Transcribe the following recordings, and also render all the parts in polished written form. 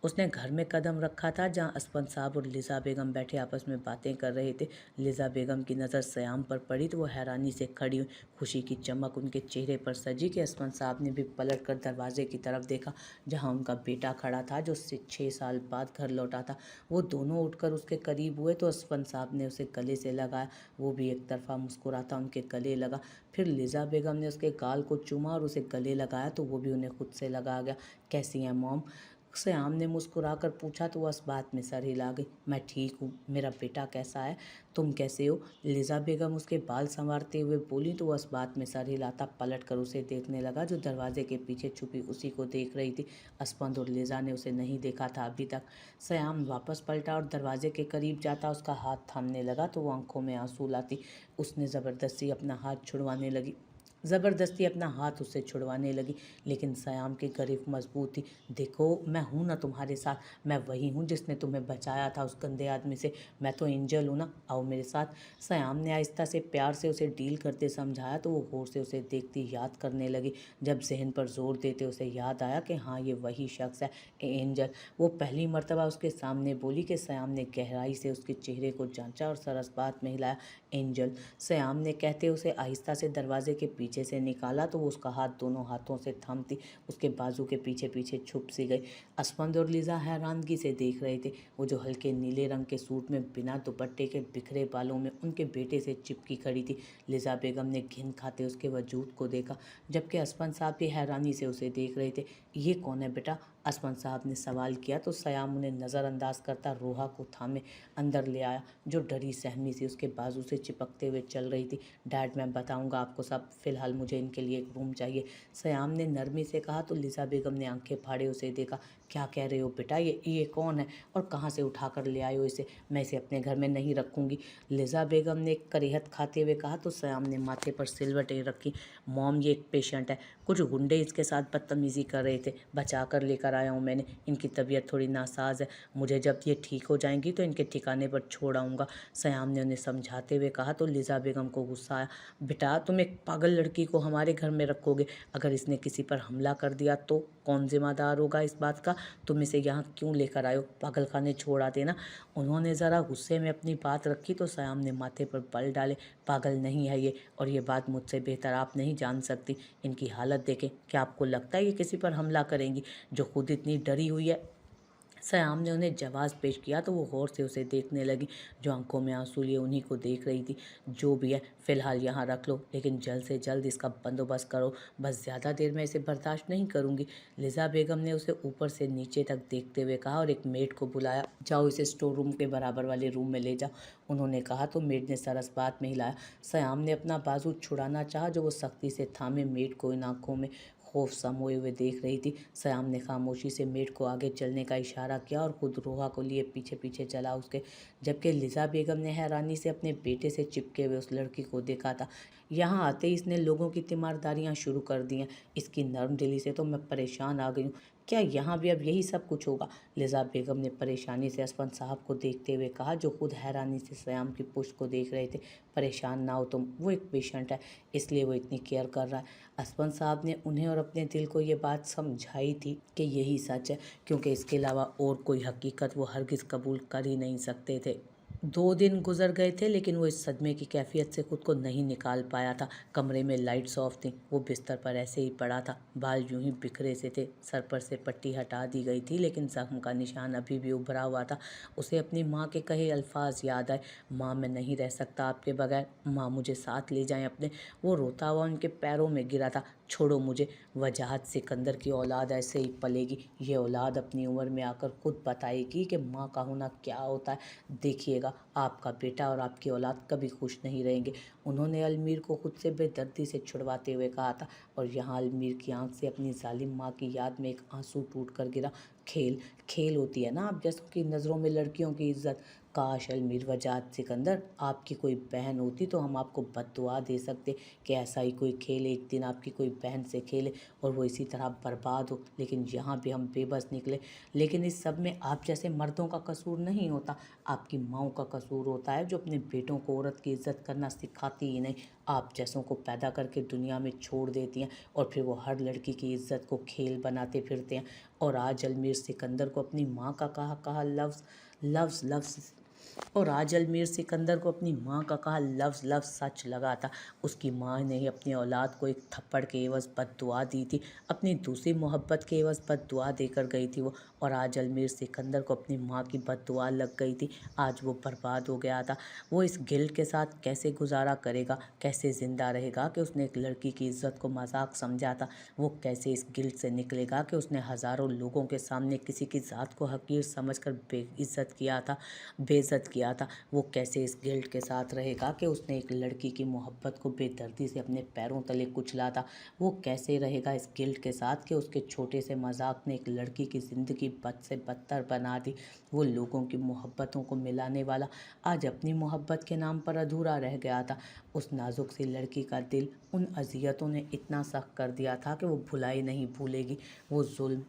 उसने घर में कदम रखा था जहाँ असफन साहब और लिज़ा बेगम बैठे आपस में बातें कर रहे थे। लिज़ा बेगम की नज़र सयाम पर पड़ी तो वो हैरानी से खड़ी हुई। खुशी की चमक उनके चेहरे पर सजी कि असफन साहब ने भी पलट कर दरवाजे की तरफ देखा जहाँ उनका बेटा खड़ा था जो 6 साल बाद घर लौटा था। वो दोनों उठकर उसके करीब हुए तो असफन साहब ने उसे गले से लगाया। वो भी एक तरफा मुस्कुराता उनके गले लगा। फिर लिज़ा बेगम ने उसके गाल को चूमा और उसे गले लगाया तो वो भी उन्हें खुद से लगा गया। कैसी हैं मॉम? सयाम ने मुस्कुराकर पूछा तो वह इस बात में सर हिला गई। मैं ठीक हूँ, मेरा बेटा कैसा है? तुम कैसे हो? लिज़ा बेगम उसके बाल संवारते हुए बोली तो वह इस बात में सर हिलाता पलट कर उसे देखने लगा जो दरवाजे के पीछे छुपी उसी को देख रही थी। असफंद और लिज़ा ने उसे नहीं देखा था अभी तक। सयाम वापस पलटा और दरवाजे के करीब जाता उसका हाथ थामने लगा तो वो आंखों में आंसू लाती। उसने ज़बरदस्ती अपना हाथ उससे छुड़वाने लगी लेकिन सयाम की गिरफ्त मजबूत थी। देखो, मैं हूँ ना तुम्हारे साथ, मैं वही हूँ जिसने तुम्हें बचाया था उस गंदे आदमी से। मैं तो एंजल हूँ ना, आओ मेरे साथ। सयाम ने आहिस्ता से प्यार से उसे डील करते समझाया तो वो गौर से उसे देखती याद करने लगी। जब जहन पर जोर देते उसे याद आया कि हाँ, ये वही शख्स है, एंजल। वो पहली मर्तबा उसके सामने बोली कि सयाम ने गहराई से उसके चेहरे को जांचा और सरस बात में हिलाया। एंजल, सयाम ने कहते उसे आहिस्ता से दरवाजे के पीछे से निकाला तो वो उसका हाथ दोनों हाथों से थामती उसके बाजू के पीछे पीछे छुप सी गई। असफंद और लिज़ा हैरानगी से देख रहे थे। वो जो हल्के नीले रंग के सूट में बिना दुपट्टे के बिखरे बालों में उनके बेटे से चिपकी खड़ी थी। लिज़ा बेगम ने घिन खाते उसके वजूद को देखा जबकि असफंद साहब भी हैरानी से उसे देख रहे थे। ये कौन है बेटा? असफंद साहब ने सवाल किया तो सयाम उन्हें नज़रअंदाज करता रोहा को थामे अंदर ले आया जो डरी सहमी सी उसके बाजू से चिपकते हुए चल रही थी। डैड, मैं बताऊंगा आपको सब, फिलहाल मुझे इनके लिए एक रूम चाहिए, सयाम ने नरमी से कहा तो लिज़ा बेगम ने आंखें फाड़े उसे देखा। क्या कह रहे हो बेटा? ये कौन है और कहाँ से उठा कर ले आए हो इसे? मैं इसे अपने घर में नहीं रखूंगी, लिज़ा बेगम ने करीहत खाते हुए कहा तो सयाम ने माथे पर सिलवटें रखी। मॉम, ये एक पेशेंट है, कुछ गुंडे इसके साथ बदतमीज़ी कर रहे थे, बचा कर लेकर आया हूँ मैंने। इनकी तबीयत थोड़ी नासाज है, मुझे जब ये ठीक हो जाएंगी तो इनके ठिकाने पर छोड़ आऊँगा, सयाम ने उन्हें समझाते हुए कहा तो लिज़ा बेगम को गुस्सा आया। बेटा, तुम एक पागल लड़की को हमारे घर में रखोगे? अगर इसने किसी पर हमला कर दिया तो कौन जिम्मेदार होगा इस बात का? तुम इसे यहाँ क्यों लेकर आए हो? पागल खाने छोड़ आते ना। उन्होंने ज़रा गुस्से में अपनी बात रखी तो सयाम ने माथे पर बल डाले। पागल नहीं है ये, और ये बात मुझसे बेहतर आप नहीं जान सकती। इनकी हालत देखें, क्या आपको लगता है ये किसी पर हमला करेंगी जो खुद इतनी डरी हुई है? सयाम ने उन्हें जवाब पेश किया तो वो गौर से उसे देखने लगी जो आंखों में आंसू लिए उन्हीं को देख रही थी। जो भी है, फ़िलहाल यहाँ रख लो, लेकिन जल्द से जल्द इसका बंदोबस्त करो, बस ज़्यादा देर में इसे बर्दाश्त नहीं करूँगी, लिज़ा बेगम ने उसे ऊपर से नीचे तक देखते हुए कहा और एक मेड को बुलाया। जाओ, इसे स्टोर रूम के बराबर वाले रूम में ले जाओ, उन्होंने कहा तो मेड ने सरस बात में हिलाया। सयाम ने अपना बाजू छुड़ाना चाहा जो वो सख्ती से थामे मेड को इन आंखों में खौफ समोए हुए देख रही थी। सयाम ने खामोशी से मेड को आगे चलने का इशारा किया और खुद रोहा को लिए पीछे पीछे चला उसके, जबकि लिज़ा बेगम ने हैरानी से अपने बेटे से चिपके हुए उस लड़की को देखा था। यहाँ आते ही इसने लोगों की तीमारदारियाँ शुरू कर दी हैं। इसकी नरम दिली से तो मैं परेशान आ गई हूँ। क्या यहाँ भी अब यही सब कुछ होगा? लिज़ा बेगम ने परेशानी से असफंद साहब को देखते हुए कहा जो खुद हैरानी से सयाम की पुश्त को देख रहे थे। परेशान ना हो तुम, वो एक पेशेंट है, इसलिए वो इतनी केयर कर रहा है। असफंद साहब ने उन्हें और अपने दिल को ये बात समझाई थी कि यही सच है, क्योंकि इसके अलावा और कोई हकीकत वो हरगिज़ कबूल कर ही नहीं सकते थे। 2 दिन गुजर गए थे लेकिन वो इस सदमे की कैफियत से खुद को नहीं निकाल पाया था। कमरे में लाइट्स ऑफ थी, वो बिस्तर पर ऐसे ही पड़ा था, बाल यूं ही बिखरे से थे, सर पर से पट्टी हटा दी गई थी लेकिन जख्म का निशान अभी भी उभरा हुआ था। उसे अपनी माँ के कहे अल्फाज याद आए, माँ, मैं नहीं रह सकता आपके बगैर, माँ मुझे साथ ले जाएं अपने। वो रोता हुआ उनके पैरों में गिरा था। छोड़ो मुझे, वजाहत सिकंदर की औलाद ऐसे ही पलेगी, ये औलाद अपनी उम्र में आकर खुद बताएगी कि माँ का होना क्या होता है। देखिएगा, आपका बेटा और आपकी औलाद कभी खुश नहीं रहेंगे, उन्होंने अलमीर को खुद से बेदर्दी से छुड़वाते हुए कहा था। और यहाँ अलमीर की आंख से अपनी जालिम माँ की याद में एक आंसू टूट कर गिरा। खेल खेल होती है ना आप जैसों की नज़रों में लड़कियों की इज्जत। काश अलमीर वजाहत सिकंदर आपकी कोई बहन होती तो हम आपको बद्दुआ दे सकते कि ऐसा ही कोई खेल एक दिन आपकी कोई बहन से खेले और वो इसी तरह बर्बाद हो, लेकिन यहाँ भी हम बेबस निकले। लेकिन इस सब में आप जैसे मर्दों का कसूर नहीं होता, आपकी माँओं का कसूर होता है जो अपने बेटों को औरत की इज्जत करना सिखाती ही नहीं। आप जैसों को पैदा करके दुनिया में छोड़ देती हैं और फिर वो हर लड़की की इज्जत को खेल बनाते फिरते हैं। और आज अलमीर सिकंदर को अपनी माँ का कहा कहा लफ्ज़ लफ्ज़ लफ्ज़ और आज अलमीर सिकंदर को अपनी माँ का कहा लफ्ज़ लफ्ज़ सच लगा था। उसकी माँ ने ही अपनी औलाद को एक थप्पड़ के एवज़ बद्दुआ दी थी, अपनी दूसरी मोहब्बत के एवज़ बद्दुआ देकर गई थी वो। और आज अलमीर सिकंदर को अपनी माँ की बद्दुआ लग गई थी। आज वो बर्बाद हो गया था। वो इस गिल्ट के साथ कैसे गुजारा करेगा, कैसे ज़िंदा रहेगा कि उसने एक लड़की की इज़्ज़त को मजाक समझा था। वो कैसे इस गिल्ट से निकलेगा कि उसने हज़ारों लोगों के सामने किसी की ज़ात को हकीर समझकर बेइज्जत किया था, बेइज्जत किया था। वो कैसे इस गिल्ट के साथ रहेगा कि उसने एक लड़की की मोहब्बत को बेदर्दी से अपने पैरों तले कुचला था। वो कैसे रहेगा इस गिल्ट के साथ कि उसके छोटे से मजाक ने एक लड़की की ज़िंदगी बद से बदतर बना दी। वो लोगों की मोहब्बतों को मिलाने वाला आज अपनी मोहब्बत के नाम पर अधूरा रह गया था। उस नाजुक सी लड़की का दिल उन अजियतों ने इतना सख्त कर दिया था कि वो भुलाई नहीं भूलेगी वो जुल्म।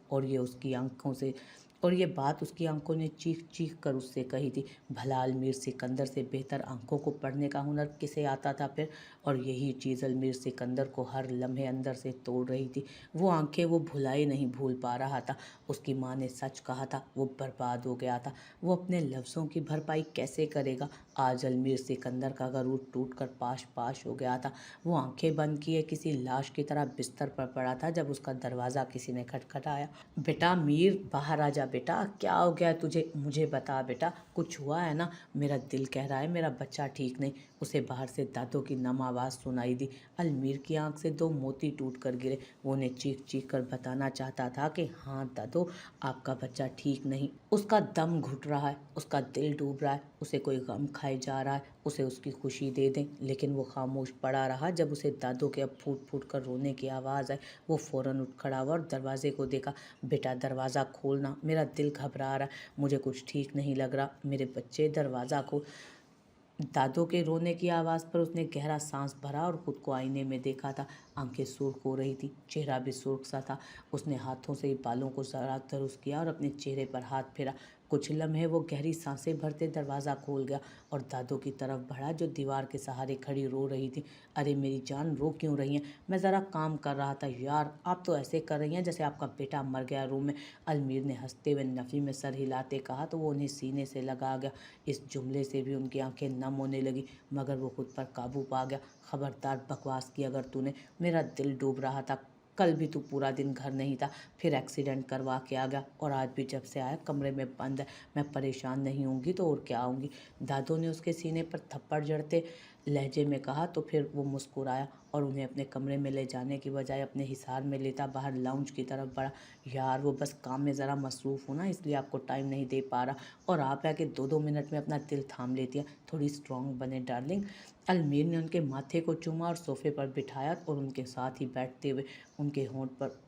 और ये बात उसकी आंखों ने चीख चीख कर उससे कही थी। भला अलमीर सिकंदर से बेहतर आंखों को पढ़ने का हुनर किसे आता था फिर। और यही चीज़ अलमीर सिकंदर को हर लम्हे अंदर से तोड़ रही थी। वो आंखें वो भुलाई नहीं भूल पा रहा था। उसकी माँ ने सच कहा था, वो बर्बाद हो गया था। वो अपने लफ्ज़ों की भरपाई कैसे करेगा। आज अलमीर सिकंदर का गरूर टूट कर पाश पाश हो गया था। वो आंखें बंद किए किसी लाश की तरह बिस्तर पर पड़ा था जब उसका दरवाज़ा किसी ने खटखटाया। बेटा मीर, बाहर आ जा बेटा, क्या हो गया तुझे, मुझे बता बेटा, कुछ हुआ है ना। मेरा दिल कह रहा है मेरा बच्चा ठीक नहीं। उसे बाहर से दादो की नम आवाज़ सुनाई दी। अलमीर की आंख से दो मोती टूट कर गिरे। वो उन्हें चीख चीख कर बताना चाहता था कि हाँ दादो, आपका बच्चा ठीक नहीं, उसका दम घुट रहा है, उसका दिल डूब रहा है, उसे कोई गम खाए जा रहा है, उसे उसकी खुशी दे दें। लेकिन वो खामोश पड़ा रहा। जब उसे दादो के अब फूट फूट कर रोने की आवाज़ आई, वो फ़ौरन उठ खड़ा हुआ और दरवाजे को देखा। बेटा दरवाज़ा खोलना, मेरा दिल घबरा रहा है, मुझे कुछ ठीक नहीं लग रहा, मेरे बच्चे दरवाज़ा खोल। दादो के रोने की आवाज़ पर उसने गहरा सांस भरा और खुद को आईने में देखा था। आंखें सुर्ख हो रही थी, चेहरा भी सुर्ख सा था। उसने हाथों से ही बालों को जरा दुरुस्त किया और अपने चेहरे पर हाथ फेरा। कुछ लम्हे वो गहरी सांसें भरते दरवाज़ा खोल गया और दादो की तरफ बढ़ा जो दीवार के सहारे खड़ी रो रही थी। अरे मेरी जान, रो क्यों रही हैं, मैं ज़रा काम कर रहा था। यार आप तो ऐसे कर रही हैं जैसे आपका बेटा मर गया रूम में। अलमीर ने हंसते हुए नफ़ी में सर हिलाते कहा तो वो उन्हें सीने से लगा गया। इस जुमले से भी उनकी आंखें नम होने लगी, मगर वो खुद पर काबू पा गया। खबरदार बकवास की अगर तूने, मेरा दिल डूब रहा था। कल भी तू पूरा दिन घर नहीं था, फिर एक्सीडेंट करवा के आ गया और आज भी जब से आया कमरे में बंद है। मैं परेशान नहीं होंगी तो और क्या आऊँगी। दादो ने उसके सीने पर थप्पड़ जड़ते लहजे में कहा तो फिर वो मुस्कुराया और उन्हें अपने कमरे में ले जाने की बजाय अपने हिसार में लेता बाहर लाउंज की तरफ बढ़ा। यार वो बस काम में ज़रा मसरूफ़ हूँ ना, इसलिए आपको टाइम नहीं दे पा रहा, और आप आके दो दो मिनट में अपना दिल थाम लेती हैं। थोड़ी स्ट्रांग बने डार्लिंग। अलमीर ने उनके माथे को चूमा और सोफे पर बिठाया और उनके साथ ही बैठते हुए उनके होंठ पर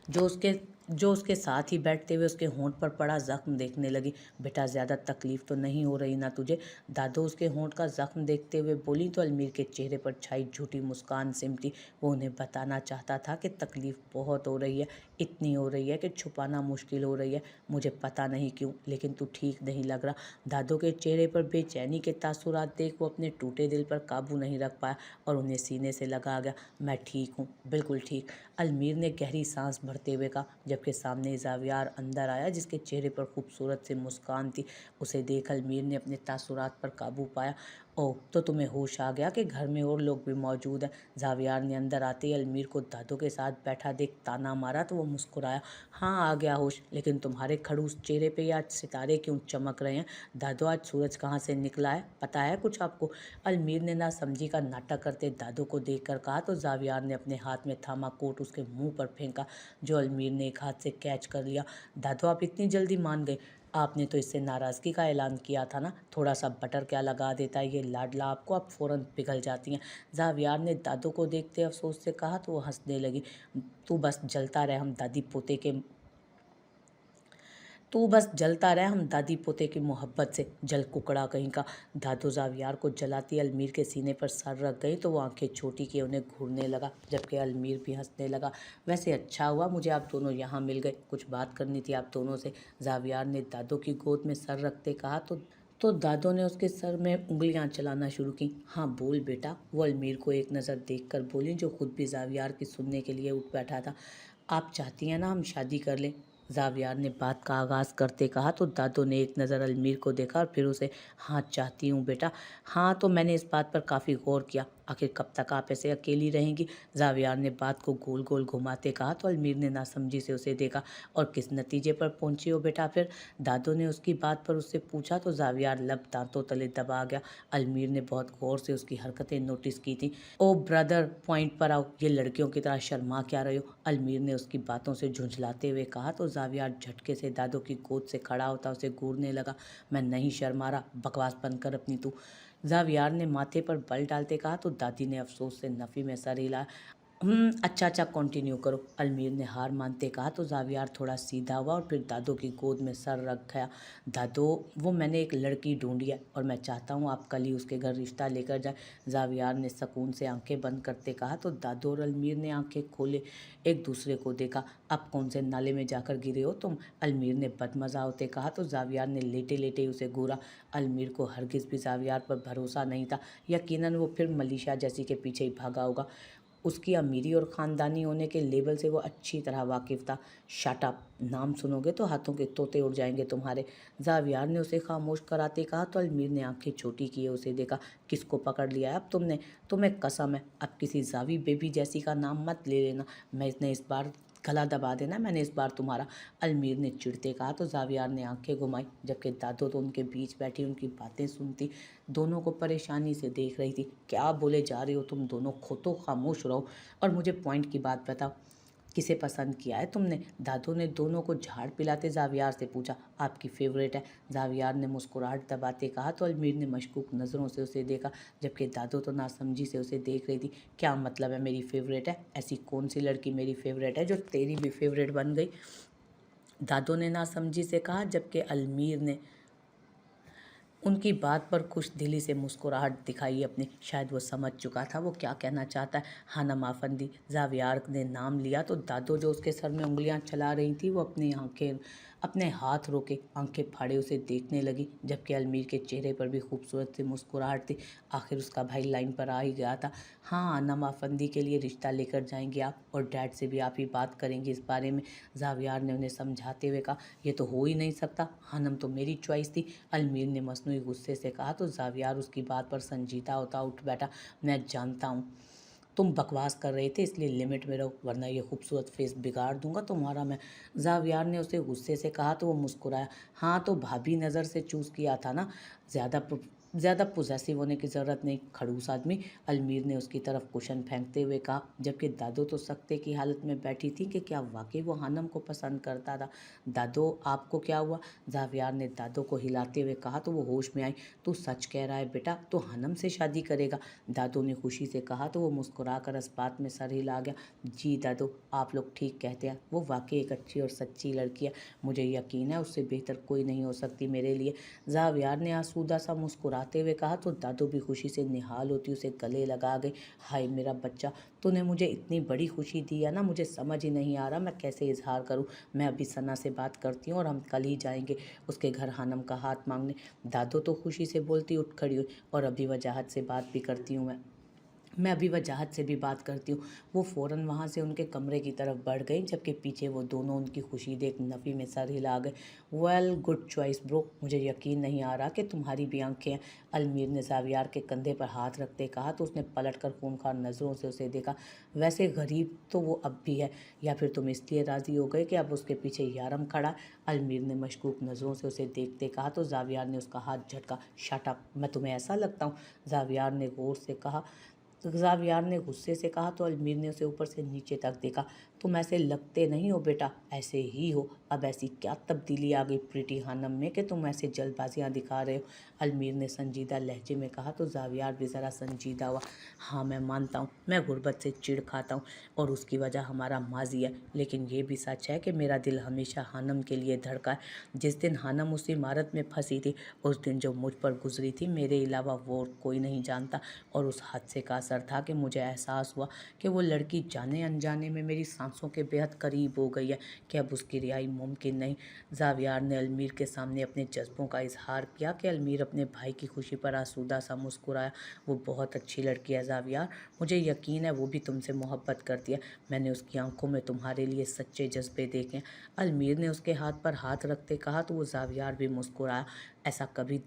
जो उसके जो उसके साथ ही बैठते हुए उसके होंठ पर पड़ा ज़ख्म देखने लगी। बेटा ज़्यादा तकलीफ़ तो नहीं हो रही ना तुझे। दादो उसके होंठ का ज़ख्म देखते हुए बोली तो अलमीर के चेहरे पर छाई झूठी मुस्कान सिमटी। वो उन्हें बताना चाहता था कि तकलीफ़ बहुत हो रही है, इतनी हो रही है कि छुपाना मुश्किल हो रही है। मुझे पता नहीं क्यों, लेकिन तू ठीक नहीं लग रहा। दादो के चेहरे पर बेचैनी के तासुरात देख वो अपने टूटे दिल पर काबू नहीं रख पाया और उन्हें सीने से लगा गया। मैं ठीक हूँ, बिल्कुल ठीक, अलमीर ने गहरी सांस भरते हुए कहा, जबकि सामने ज़ावियार अंदर आया जिसके चेहरे पर खूबसूरत सी मुस्कान थी। उसे देख अलमीर ने अपने तासुरात पर काबू पाया। ओह, तो तुम्हें होश आ गया कि घर में और लोग भी मौजूद हैं। ज़ावियार ने अंदर आते ही अलमीर को दादो के साथ बैठा देख ताना मारा तो वो मुस्कुराया। हाँ आ गया होश, लेकिन तुम्हारे खड़ूस चेहरे पे आज सितारे क्यों चमक रहे हैं। दादो आज सूरज कहाँ से निकला है, पता है कुछ आपको। अलमीर ने ना समझी का नाटक करते दादो को देखकर कहा तो ज़ावियार ने अपने हाथ में थामा कोट उसके मुंह पर फेंका, जो अलमीर ने एक हाथ से कैच कर लिया। दादो आप इतनी जल्दी मान गए, आपने तो इससे नाराज़गी का ऐलान किया था ना। थोड़ा सा बटर क्या लगा देता है ये लाडला आपको, आप फ़ौरन पिघल जाती हैं। ज़ावियार ने दादो को देखते अफसोस से कहा तो वो हंसने लगी। तू बस जलता रहे, हम दादी पोते के तू बस जलता रहे, हम दादी पोते की मोहब्बत से, जल कुकड़ा कहीं का। दादो ज़ावियार को जलाती अलमीर के सीने पर सर रख गई तो वो आंखें छोटी किए उन्हें घूरने लगा, जबकि अलमीर भी हंसने लगा। वैसे अच्छा हुआ मुझे आप दोनों यहाँ मिल गए, कुछ बात करनी थी आप दोनों से, ज़ावियार ने दादो की गोद में सर रखते कहा तो दादो ने उसके सर में उंगलियां चलाना शुरू की। हाँ बोल बेटा, वो अलमीर को एक नज़र देखकर बोली, जो खुद भी जावियार की सुनने के लिए उठ बैठा था। आप चाहती हैं ना हम शादी कर लें? जावियार ने बात का आगाज़ करते कहा। तो दादो ने एक नज़र अलमीर को देखा और फिर उसे, हाँ चाहती हूँ बेटा। हाँ तो मैंने इस बात पर काफ़ी गौर किया। आखिर कब तक आप ऐसे अकेली रहेंगी? जावियार ने बात को गोल गोल घुमाते कहा। तो अलमीर ने नासमझी से उसे देखा। और किस नतीजे पर पहुंची हो बेटा फिर? दादो ने उसकी बात पर उससे पूछा। तो जावियार लब दांतों तले दबा गया। अलमीर ने बहुत गौर से उसकी हरकतें नोटिस की थी। ओ ब्रदर, पॉइंट पर आओ, ये लड़कियों की तरह शर्मा क्या रहे हो? अलमीर ने उसकी बातों से झुंझलाते हुए कहा। तो जावियार झटके से दादो की गोद से खड़ा होता उसे घूरने लगा। मैं नहीं शर्मा रहा, बकवास बंद कर अपनी तू। जावियार ने माथे पर बल डालते कहा। तो दादी ने अफसोस से नफ़ी में सर हिलाया। अच्छा अच्छा कंटिन्यू करो, अलमीर ने हार मानते कहा। तो जावियार थोड़ा सीधा हुआ और फिर दादो की गोद में सर रख गया। दादो, वो मैंने एक लड़की ढूंढी है और मैं चाहता हूँ आप कल ही उसके घर रिश्ता लेकर जाए। जावियार ने सुकून से आंखें बंद करते कहा। तो दादो और अलमीर ने आंखें खोले, एक दूसरे को देखा। अब कौन से नाले में जाकर गिरे हो तुम? अलमीर ने बदमजा होते कहा। तो जावियार ने लेटे लेटे ही उसे घूरा। अलमीर को हरगिज़ भी जावियार पर भरोसा नहीं था। यकीनन वो फिर मलीशा जैसी के पीछे ही भागा होगा। उसकी अमीरी और ख़ानदानी होने के लेवल से वो अच्छी तरह वाकिफ़ था। शट अप, नाम सुनोगे तो हाथों के तोते उड़ जाएंगे तुम्हारे। जावियार ने उसे खामोश कराते कहा। तो अलमीर ने आंखें छोटी किए उसे देखा। किसको पकड़ लिया है अब तुमने? तुम्हें कसम है, अब किसी जावी बेबी जैसी का नाम मत ले लेना। मैं इसने इस बार गला दबा देना, मैंने इस बार तुम्हारा। अलमीर ने चिढ़ते कहा। तो जावियार ने आंखें घुमाई, जबकि दादो तो उनके बीच बैठी उनकी बातें सुनती, दोनों को परेशानी से देख रही थी। क्या बोले जा रहे हो तुम दोनों? खो तो खामोश रहो और मुझे पॉइंट की बात बताओ, किसे पसंद किया है तुमने? दादो ने दोनों को झाड़ पिलाते जावियार से पूछा। आपकी फेवरेट है, जावियार ने मुस्कुराहट दबाते कहा। तो अलमीर ने मशकूक नज़रों से उसे देखा, जबकि दादो तो नासमझी से उसे देख रही थी। क्या मतलब है मेरी फेवरेट है? ऐसी कौन सी लड़की मेरी फेवरेट है जो तेरी भी फेवरेट बन गई? दादो ने नासमझी से कहा, जबकि अलमीर ने उनकी बात पर खुश दिली से मुस्कुराहट दिखाई अपनी। शायद वो समझ चुका था वो क्या कहना चाहता है। हानम आफंदी, जावियार ने नाम लिया। तो दादो जो उसके सर में उंगलियां चला रही थी, वो अपने हाथ रोके आंखें फाड़े उसे देखने लगी, जबकि अलमीर के चेहरे पर भी खूबसूरत सी मुस्कुराहट थी। आखिर उसका भाई लाइन पर आ ही गया था। हाँ, हानम आफंदी के लिए रिश्ता लेकर जाएंगे आप, और डैड से भी आप ही बात करेंगे इस बारे में, जावियार ने उन्हें समझाते हुए कहा। ये तो हो ही नहीं सकता, हानम तो मेरी चॉइस थी, अलमीर ने मसनूई गुस्से से कहा। तो जावियार उसकी बात पर संजीदा होता उठ बैठा। मैं जानता हूँ तुम बकवास कर रहे थे, इसलिए लिमिट में रहो, वरना ये खूबसूरत फेस बिगाड़ दूंगा तुम्हारा मैं। जावियार ने उसे गुस्से से कहा। तो वो मुस्कुराया। हाँ तो भाभी नज़र से चूज़ किया था ना, ज़्यादा ज़्यादा पोजेसिव होने की ज़रूरत नहीं, खड़ूस आदमी, अलमीर ने उसकी तरफ कुशन फेंकते हुए कहा, जबकि दादो तो सख्ते की हालत में बैठी थी कि क्या वाकई वो हानम को पसंद करता था। दादो, आपको क्या हुआ? जावियार ने दादो को हिलाते हुए कहा। तो वो होश में आई। तू सच कह रहा है बेटा, तो हानम से शादी करेगा? दादो ने खुशी से कहा। तो वो मुस्कुरा कर इस बात में सर हिला गया। जी दादो, आप लोग ठीक कहते हैं, वो वाकई एक अच्छी और सच्ची लड़की है, मुझे यकीन है उससे बेहतर कोई नहीं हो सकती मेरे लिए, जावियार ने आसूदा सा मुस्कुराते हुए कहा। तो दादो भी खुशी से निहाल होती उसे गले लगा गई। हाय मेरा बच्चा, तूने मुझे इतनी बड़ी खुशी दी है ना, मुझे समझ ही नहीं आ रहा मैं कैसे इजहार करूं। मैं अभी सना से बात करती हूँ और हम कल ही जाएंगे उसके घर हानम का हाथ मांगने। दादो तो खुशी से बोलती उठ खड़ी हुई। और अभी वजाहत से बात भी करती हूँ मैं अभी वजाहत से भी बात करती हूँ। वो फ़ौरन वहाँ से उनके कमरे की तरफ बढ़ गई, जबकि पीछे वो दोनों उनकी खुशी देख नफ़ी में सर हिला गए। वेल, गुड चॉइस ब्रो, मुझे यकीन नहीं आ रहा कि तुम्हारी भी आंखें हैं, अलमीर ने जावियार के कंधे पर हाथ रखते कहा। तो उसने पलटकर खूंखार नज़रों से उसे देखा। वैसे गरीब तो वो अब भी है, या फिर तुम इसलिए राज़ी हो गए कि अब उसके पीछे यारम खड़ा? अलमीर ने मशकूक नज़रों से उसे देखते कहा। तो जावियार ने उसका हाथ झटका। शट अप, मैं तुम्हें ऐसा लगता हूँ? जावियार ने गौर से कहा। तो जावियार ने गुस्से से कहा। तो अलमीर ने उसे ऊपर से नीचे तक देखा। तुम ऐसे लगते नहीं हो बेटा, ऐसे ही हो। अब ऐसी क्या तब्दीली आ गई प्रीति हानम में कि तुम ऐसे जल्दबाजियां दिखा रहे हो? अलमीर ने संजीदा लहजे में कहा। तो जावियार भी ज़रा संजीदा हुआ। हाँ मैं मानता हूँ, मैं गुर्बत से चिढ़ खाता हूँ और उसकी वजह हमारा माजी है, लेकिन ये भी सच है कि मेरा दिल हमेशा हानम के लिए धड़का है। जिस दिन हानम उस इमारत में फंसी थी, उस दिन जो मुझ पर गुजरी थी, मेरे अलावा वो कोई नहीं जानता, और उस हादसे का असर था कि मुझे एहसास हुआ कि वो लड़की जाने अनजाने में मेरी सांसों के बेहद करीब हो गई है, कि अब उसकी रिहाई मुमकिन नहीं। ज़ावियार ने अलमीर के सामने अपने जज्बों का इजहार किया कि अलमीर अपने भाई की खुशी पर आसूदा सा मुस्कुराया। वो बहुत अच्छी लड़की है ज़ावियार, मुझे यकीन है वो भी तुमसे मोहब्बत करती है। मैंने उसकी आंखों में तुम्हारे लिए सच्चे जज्बे देखे हैं। अलमीर ने उसके हाथ पर हाथ रखते कहा तो वो ज़ावियार भी मुस्कुराया। ऐसा कभी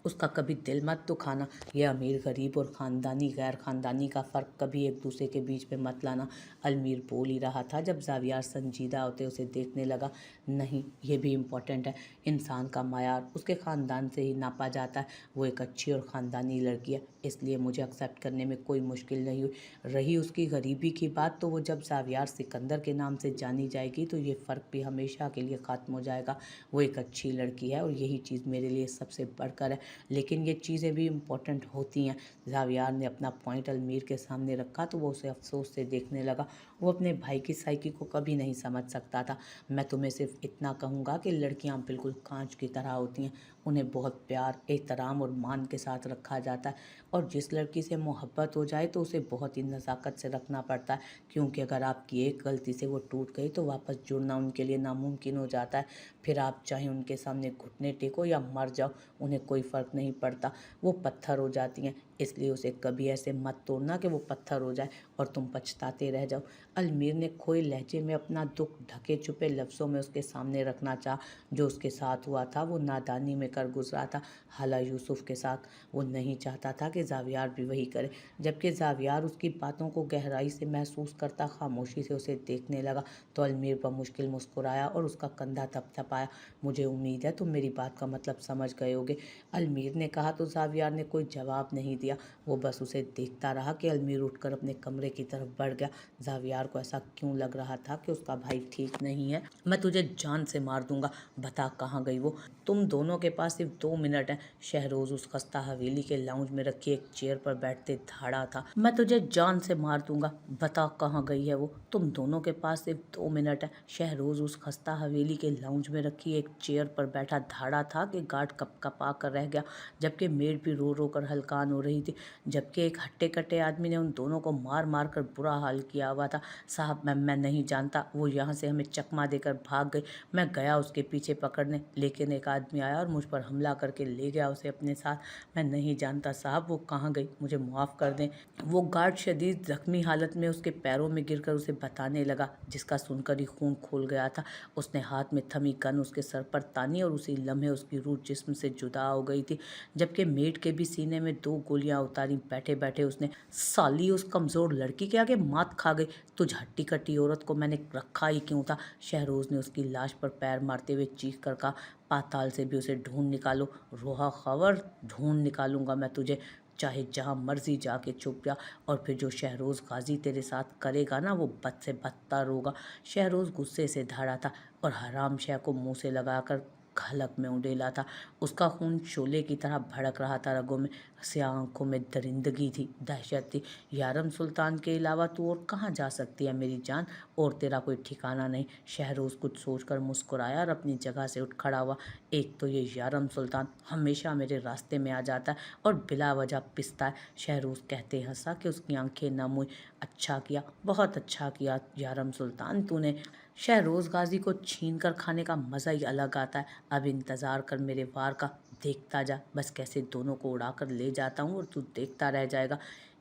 उसका कभी दिल मत दुखाना। ये अमीर गरीब और ख़ानदानी गैर ख़ानदानी का फ़र्क कभी एक दूसरे के बीच में मत लाना। अलमीर बोल ही रहा था जब ज़ावियार संजीदा होते उसे देखने लगा। नहीं, ये भी इम्पोर्टेंट है। इंसान का मायार उसके ख़ानदान से ही नापा जाता है। वो एक अच्छी और ख़ानदानी लड़की है, इसलिए मुझे एक्सेप्ट करने में कोई मुश्किल नहीं हुई। रही उसकी गरीबी की बात, तो वो जब ज़ावियार सिकंदर के नाम से जानी जाएगी तो ये फ़र्क भी हमेशा के लिए ख़त्म हो जाएगा। वो एक अच्छी लड़की है और यही चीज़ मेरे लिए सबसे बढ़कर है। लेकिन ये चीज़ें भी इम्पोर्टेंट होती हैं। ज़ावियार ने अपना पॉइंट अलमीर के सामने रखा तो वो उसे अफसोस से देखने लगा। वो अपने भाई की साइकी को कभी नहीं समझ सकता था। मैं तुम्हें सिर्फ इतना कहूँगा कि लड़कियाँ बिल्कुल कांच की तरह होती हैं। उन्हें बहुत प्यार, एहतराम और मान के साथ रखा जाता है, और जिस लड़की से मोहब्बत हो जाए तो उसे बहुत ही नज़ाकत से रखना पड़ता है, क्योंकि अगर आपकी एक गलती से वो टूट गई तो वापस जुड़ना उनके लिए नामुमकिन हो जाता है। फिर आप चाहे उनके सामने घुटने टेको या मर जाओ, उन्हें कोई फ़र्क नहीं पड़ता। वो पत्थर हो जाती हैं, इसलिए उसे कभी ऐसे मत तोड़ना कि वो पत्थर हो जाए और तुम पछताते रह जाओ। अलमीर ने खोए लहजे में अपना दुख ढके छुपे लफ्ज़ों में उसके सामने रखना चाहा। जो उसके साथ हुआ था वो नादानी में कर गुजरा था, हाला यूसुफ के साथ। वो नहीं चाहता था कि ज़ावियार भी वही करे। जबकि ज़ावियार उसकी बातों को गहराई से महसूस करता खामोशी से उसे देखने लगा तो अलमीर पर मुश्किल मुस्कुराया और उसका कंधा थपथपाया। मुझे उम्मीद है तुम मेरी बात का मतलब समझ गए होगे, अलमीर ने कहा तो ज़ावियार ने कोई जवाब नहीं दिया। वो बस उसे देखता रहा कि अलमीर उठकर अपने कमरे की तरफ बढ़ गया। ज़ावियार को ऐसा क्यों लग रहा था कि उसका भाई ठीक नहीं है। मैं तुझे जान से मार दूंगा, बता कहाँ गई वो। तुम दोनों के पास सिर्फ 2 मिनट हैं। शहरोज उस खस्ता हवेली के लाउंज में रखी एक चेयर पर बैठते धाड़ा था। मैं तुझे जान से मार दूंगा, बता कहाँ गई है वो। तुम दोनों के पास सिर्फ 2 मिनट है। शहरोज उस खस्ता हवेली के लाउंज में रखी एक चेयर पर बैठा धाड़ा था कि गार्ड कपकपा कर रह गया, जबकि मेड भी रो रो कर हलकान हो रही थी। जबकि एक हट्टे कट्टे आदमी ने उन दोनों को मार मार कर बुरा हाल किया हुआ था। साहब, मैं नहीं जानता, वो यहाँ से हमें चकमा देकर भाग गई। मैं गया उसके पीछे पकड़ने, लेकिन एक आदमी आया और मुझ पर हमला करके ले गया उसे अपने साथ। मैं नहीं जानता साहब वो कहाँ गई, मुझे माफ़ कर दें। वो गार्ड शदीद जख्मी हालत में उसके पैरों में गिरकर उसे बताने लगा, जिसका सुनकर ही खून खोल गया था। उसने हाथ में थमी गन उसके सर पर तानी और उसी लम्हे उसकी रूह जिस्म से जुदा हो गई थी। जबकि मेड के भी सीने में 2 गोलियां उतारी बैठे बैठे उसने। साली, उस कमज़ोर लड़की के आगे मात खा गई। तुझ हट्टी कट्टी औरत को मैंने रखा ही क्यों था। शहरोज ने उसकी लाश पर पैर मारते हुए चीख कर कहा, पाताल से भी उसे ढूंढ निकालो, रोहा खबर, ढूंढ निकालूंगा मैं तुझे, चाहे जहाँ मर्जी जाके छुप जा। और फिर जो शहरोज़ गाजी तेरे साथ करेगा ना, वो बद से बदतर होगा। शहरोज़ गुस्से से धाड़ा था और हराम शह को मुंह से लगाकर हलक में उंडेला था। उसका खून शोले की तरह भड़क रहा था रगों में। स्याह आंखों में दरिंदगी थी, दहशत थी। यारम सुल्तान के अलावा तू और कहाँ जा सकती है मेरी जान, और तेरा कोई ठिकाना नहीं। शहरोज़ कुछ सोचकर मुस्कुराया और अपनी जगह से उठ खड़ा हुआ। एक तो ये यारम सुल्तान हमेशा मेरे रास्ते में आ जाता है और बिला वजह पिसता है। शहरोज़ कहते हंसा कि उसकी आंखें नम हुई। अच्छा किया, बहुत अच्छा किया यारम सुल्तान तूने। शहरोज़ गाजी को छीन कर खाने का मज़ा ही अलग आता है। अब इंतज़ार कर मेरे वार का, देखता जा बस कैसे दोनों को उड़ा कर ले जाता हूँ और तू देखता रह जाएगा।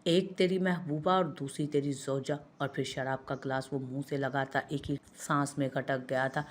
एक तेरी महबूबा और दूसरी तेरी ज़ौजा। और फिर शराब का गिलास वो मुंह से लगाता एक ही सांस में घटक गया था।